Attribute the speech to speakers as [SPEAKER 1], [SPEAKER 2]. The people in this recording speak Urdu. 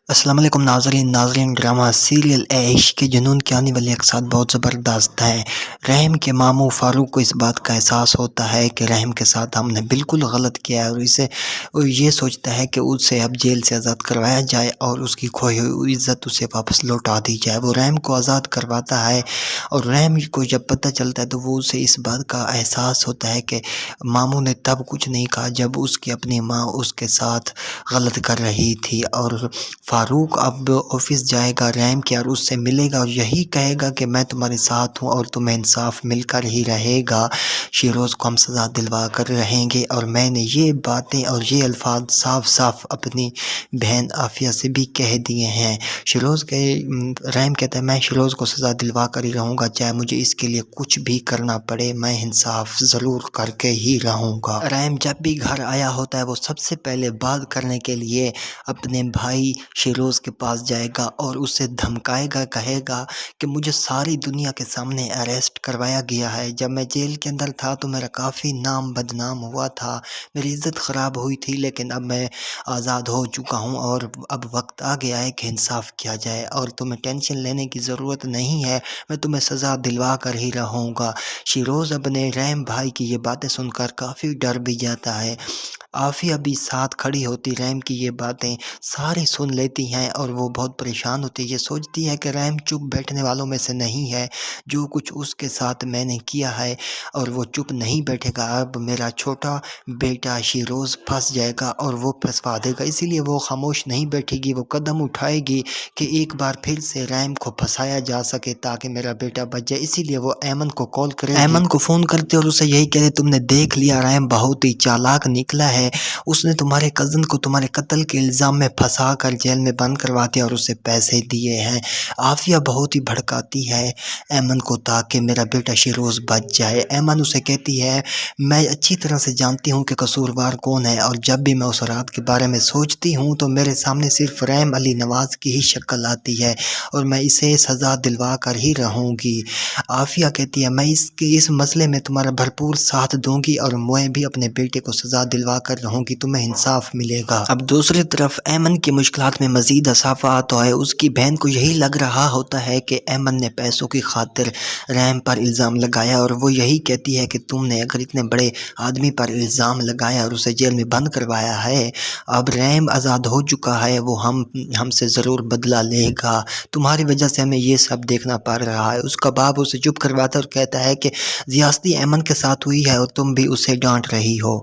[SPEAKER 1] السلام علیکم ناظرین ڈرامہ سیریل عشق کے جنون کے آنے والے ایک ساتھ بہت زبردست ہے۔ رحم کے ماموں فاروق کو اس بات کا احساس ہوتا ہے کہ رحم کے ساتھ ہم نے بالکل غلط کیا ہے، اور یہ سوچتا ہے کہ اسے اب جیل سے آزاد کروایا جائے اور اس کی کھوئی ہوئی عزت اسے واپس لوٹا دی جائے۔ وہ رحم کو آزاد کرواتا ہے، اور رحم کو جب پتہ چلتا ہے تو وہ اسے اس بات کا احساس ہوتا ہے کہ ماموں نے تب کچھ نہیں کہا جب اس کی اپنی ماں اس کے ساتھ غلط کر رہی تھی۔ اور فاروق اب آفس جائے گا رحم کے اور اس سے ملے گا اور یہی کہے گا کہ میں تمہارے ساتھ ہوں اور تمہیں انصاف مل کر ہی رہے گا، شیروز کو ہم سزا دلوا کر رہیں گے۔ اور میں نے یہ باتیں اور یہ الفاظ صاف صاف اپنی بہن عافیہ سے بھی کہہ دیے ہیں۔ رحم کہتا ہے میں شیروز کو سزا دلوا کر ہی رہوں گا، چاہے مجھے اس کے لیے کچھ بھی کرنا پڑے، میں انصاف ضرور کر کے ہی رہوں گا۔ رحم جب بھی گھر آیا ہوتا ہے وہ سب سے پہلے بات کرنے کے لیے اپنے بھائی شیروز کے پاس جائے گا اور اسے دھمکائے گا، کہے گا کہ مجھے ساری دنیا کے سامنے اریسٹ کروایا گیا ہے، جب میں جیل کے اندر تھا تو میرا کافی نام بدنام ہوا تھا، میری عزت خراب ہوئی تھی، لیکن اب میں آزاد ہو چکا ہوں اور اب وقت آ گیا ہے کہ انصاف کیا جائے، اور تمہیں ٹینشن لینے کی ضرورت نہیں ہے، میں تمہیں سزا دلوا کر ہی رہوں گا۔ شیروز اپنے رحم بھائی کی یہ باتیں سن کر کافی ڈر بھی جاتا ہے۔ عافیہ بھی ساتھ کھڑی ہوتی، رحم کی یہ باتیں ساری سن لیتی ہیں اور وہ بہت پریشان ہوتی ہے، یہ سوچتی ہے کہ رحم چپ بیٹھنے والوں میں سے نہیں ہے، جو کچھ اس کے ساتھ میں نے کیا ہے اور وہ چپ نہیں بیٹھے گا، اب میرا چھوٹا بیٹا شیروز پھنس جائے گا اور وہ پھنسوا دے گا، اسی لیے وہ خاموش نہیں بیٹھے گی، وہ قدم اٹھائے گی کہ ایک بار پھر سے رحم کو پھنسایا جا سکے تاکہ میرا بیٹا بچ جائے، اسی لیے وہ ایمن کو کال کرے گی، ایمن کو فون کرتے اور اسے یہی کہتے تم نے دیکھ لیا رحم بہت ہی چالاک نکلا ہے، اس نے تمہارے کزن کو تمہارے قتل کے الزام میں پھنسا کر جیل میں بند کرواتے اور اسے پیسے دیے ہیں۔ عافیہ بہت ہی بھڑکاتی ہے ایمن کو تاکہ میرا بیٹا شیروز بچ جائے۔ ایمن اسے کہتی ہے میں اچھی طرح سے جانتی ہوں کہ قصوروار کون ہے، اور جب بھی میں اس رات کے بارے میں سوچتی ہوں تو میرے سامنے صرف رحم علی نواز کی ہی شکل آتی ہے، اور میں اسے سزا دلوا کر ہی رہوں گی۔ عافیہ کہتی ہے میں اس مسئلے میں تمہارا بھرپور ساتھ دوں گی، اور میں بھی اپنے بیٹے کو سزا دلوا کر رہوں گی، تمہیں انصاف ملے گا۔ اب دوسری طرف ایمن کی مشکلات میں مزید اضافہ آتا ہے، اس کی بہن کو یہی لگ رہا ہوتا ہے کہ ایمن نے پیسوں کی خاطر رحم پر الزام لگایا، اور وہ یہی کہتی ہے کہ تم نے اگر اتنے بڑے آدمی پر الزام لگایا اور اسے جیل میں بند کروایا ہے، اب رحم آزاد ہو چکا ہے، وہ ہم سے ضرور بدلہ لے گا، تمہاری وجہ سے ہمیں یہ سب دیکھنا پڑ رہا ہے۔ اس کا باپ اسے چپ کرواتا ہے اور کہتا ہے کہ زیاستی ایمن کے ساتھ ہوئی ہے اور تم بھی اسے ڈانٹ رہی ہو۔